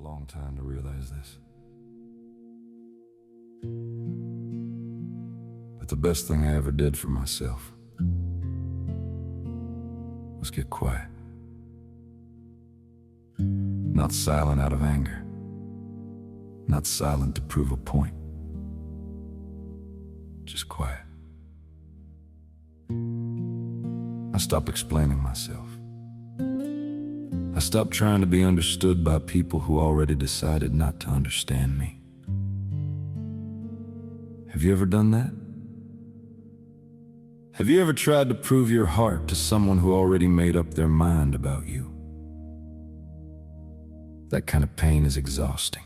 long time to realize this. But the best thing I ever did for myself was get quiet. Not silent out of anger. Not silent to prove a point. Just quiet. I stopped explaining myself. I stopped trying to be understood by people who already decided not to understand me. Have you ever done that? Have you ever tried to prove your heart to someone who already made up their mind about you? That kind of pain is exhausting.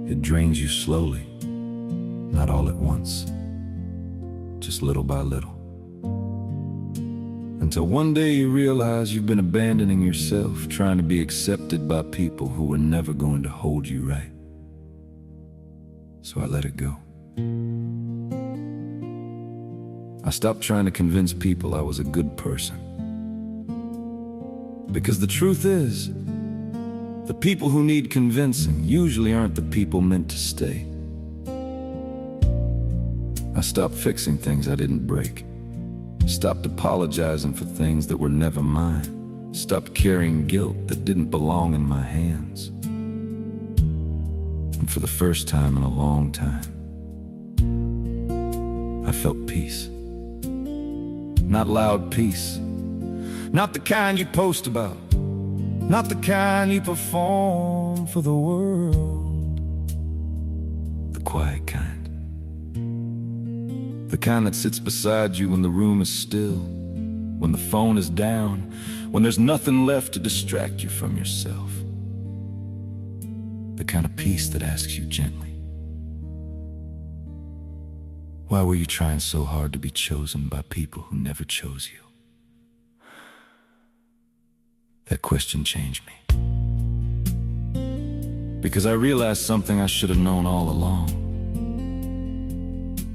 It drains you slowly, not all at once, just little by little. Until one day you realize you've been abandoning yourself, trying to be accepted by people who were never going to hold you right. So I let it go. I stopped trying to convince people I was a good person. Because the truth is, the people who need convincing usually aren't the people meant to stay. I stopped fixing things I didn't break. Stopped apologizing for things that were never mine. Stopped carrying guilt that didn't belong in my hands. And for the first time in a long time, I felt peace. Not loud peace. Not the kind you post about. Not the kind you perform for the world. The quiet kind. The kind that sits beside you when the room is still, when the phone is down, when there's nothing left to distract you from yourself. The kind of peace that asks you gently, why were you trying so hard to be chosen by people who never chose you? That question changed me. Because I realized something I should have known all along.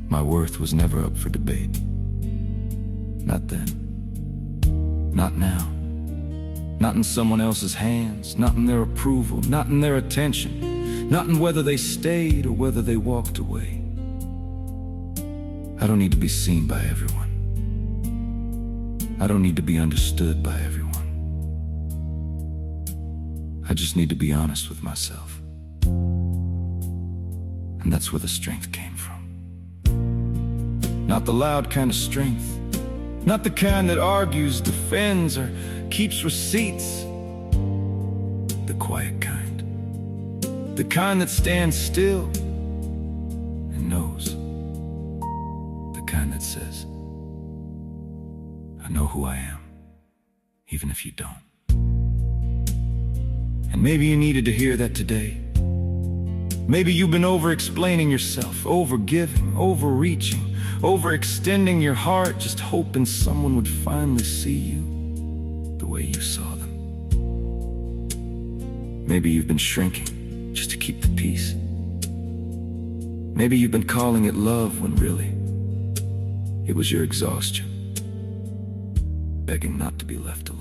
My worth was never up for debate. Not then. Not now. Not in someone else's hands. Not in their approval. Not in their attention. Not in whether they stayed or whether they walked away. I don't need to be seen by everyone. I don't need to be understood by everyone. I just need to be honest with myself. And that's where the strength came from. Not the loud kind of strength. Not the kind that argues, defends, or keeps receipts. The quiet kind. The kind that stands still and knows. The kind that says, I know who I am, even if you don't. And maybe you needed to hear that today. Maybe you've been over-explaining yourself, over-giving, overreaching, overextending your heart, just hoping someone would finally see you the way you saw them. Maybe you've been shrinking just to keep the peace. Maybe you've been calling it love when really it was your exhaustion, begging not to be left alone.